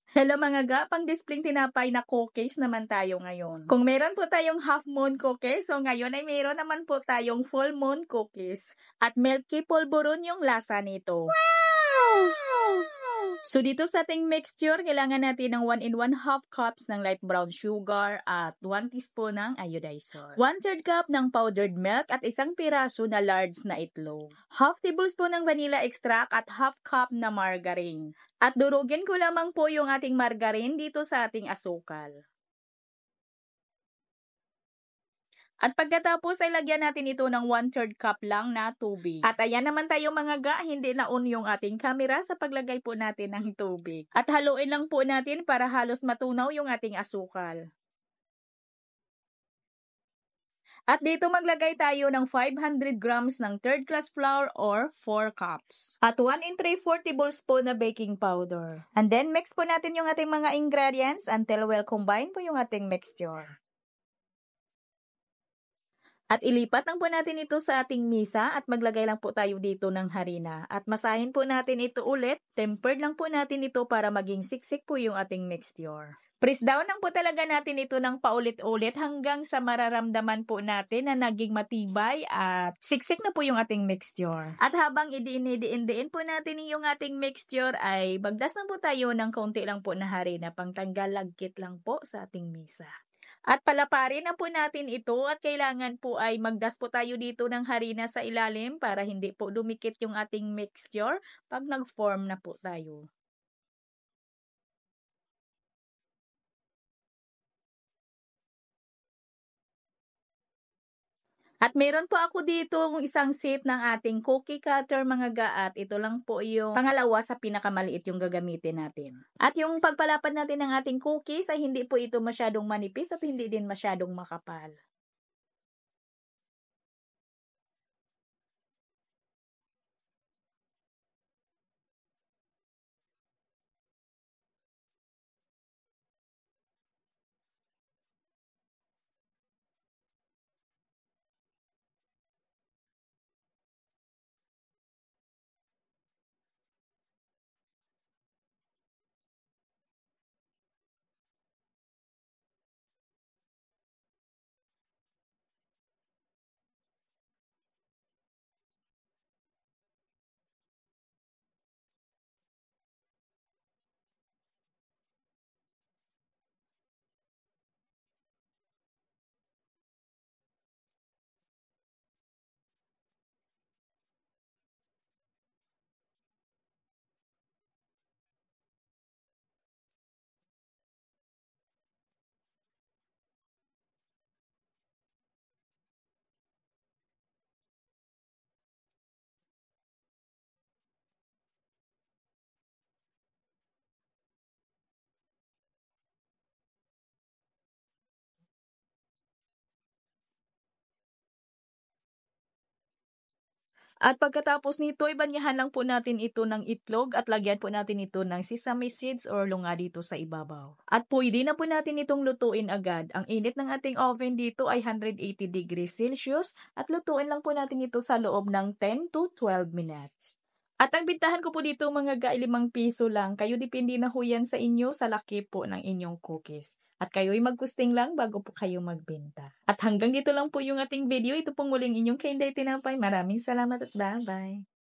Hello mga ga, pang-displayng tinapay na cookies naman tayo ngayon. Kung meron po tayong half moon cookies, so ngayon ay meron naman po tayong full moon cookies. At milky polvoron yung lasa nito. So dito sa ating mixture, kailangan natin ng 1 and 1/2 cups ng light brown sugar at 1 teaspoon ng iodizer. 1/3 cup ng powdered milk at isang piraso na large na itlog. Half tablespoon ng vanilla extract at half cup na margarine. At durugin ko lamang po yung ating margarine dito sa ating asukal. At pagkatapos ay lagyan natin ito ng 1/3 cup lang na tubig. At ayan naman tayo mga ga, hindi na-on yung ating camera sa paglagay po natin ng tubig. At haluin lang po natin para halos matunaw yung ating asukal. At dito maglagay tayo ng 500 grams ng third class flour or 4 cups. At 1 3/4 tablespoon na baking powder. And then mix po natin yung ating mga ingredients until well combined po yung ating mixture. At ilipat lang po natin ito sa ating misa at maglagay lang po tayo dito ng harina. At masahin po natin ito ulit. Tempered lang po natin ito para maging siksik po yung ating mixture. Press down lang po talaga natin ito ng paulit-ulit hanggang sa mararamdaman po natin na naging matibay at siksik na po yung ating mixture. At habang idiin po natin yung ating mixture ay bagdas lang po tayo ng kaunti lang po na harina pang tanggal lagkit lang po sa ating misa. At palaparin na po natin ito at kailangan po ay magdas po tayo dito ng harina sa ilalim para hindi po dumikit yung ating mixture pag nag-form na po tayo. At meron po ako dito isang set ng ating cookie cutter mga gaat. Ito lang po yung pangalawa sa pinakamaliit yung gagamitin natin. At yung pagpalapad natin ng ating cookies ay hindi po ito masyadong manipis at hindi din masyadong makapal. At pagkatapos nito, ibanyahan lang po natin ito ng itlog at lagyan po natin ito ng sesame seeds or lunga dito sa ibabaw. At pwede na po natin itong lutuin agad. Ang init ng ating oven dito ay 180 degrees Celsius at lutuin lang po natin ito sa loob ng 10 to 12 minutes. At ang bintahan ko po dito mga ga, 5 piso lang. Kayo depende na ho yan sa inyo sa laki po ng inyong cookies. At kayo'y magkusting lang bago po kayo magbenta. At hanggang dito lang po yung ating video. Ito pong muling inyong Kainday Tinapay. Maraming salamat at bye-bye.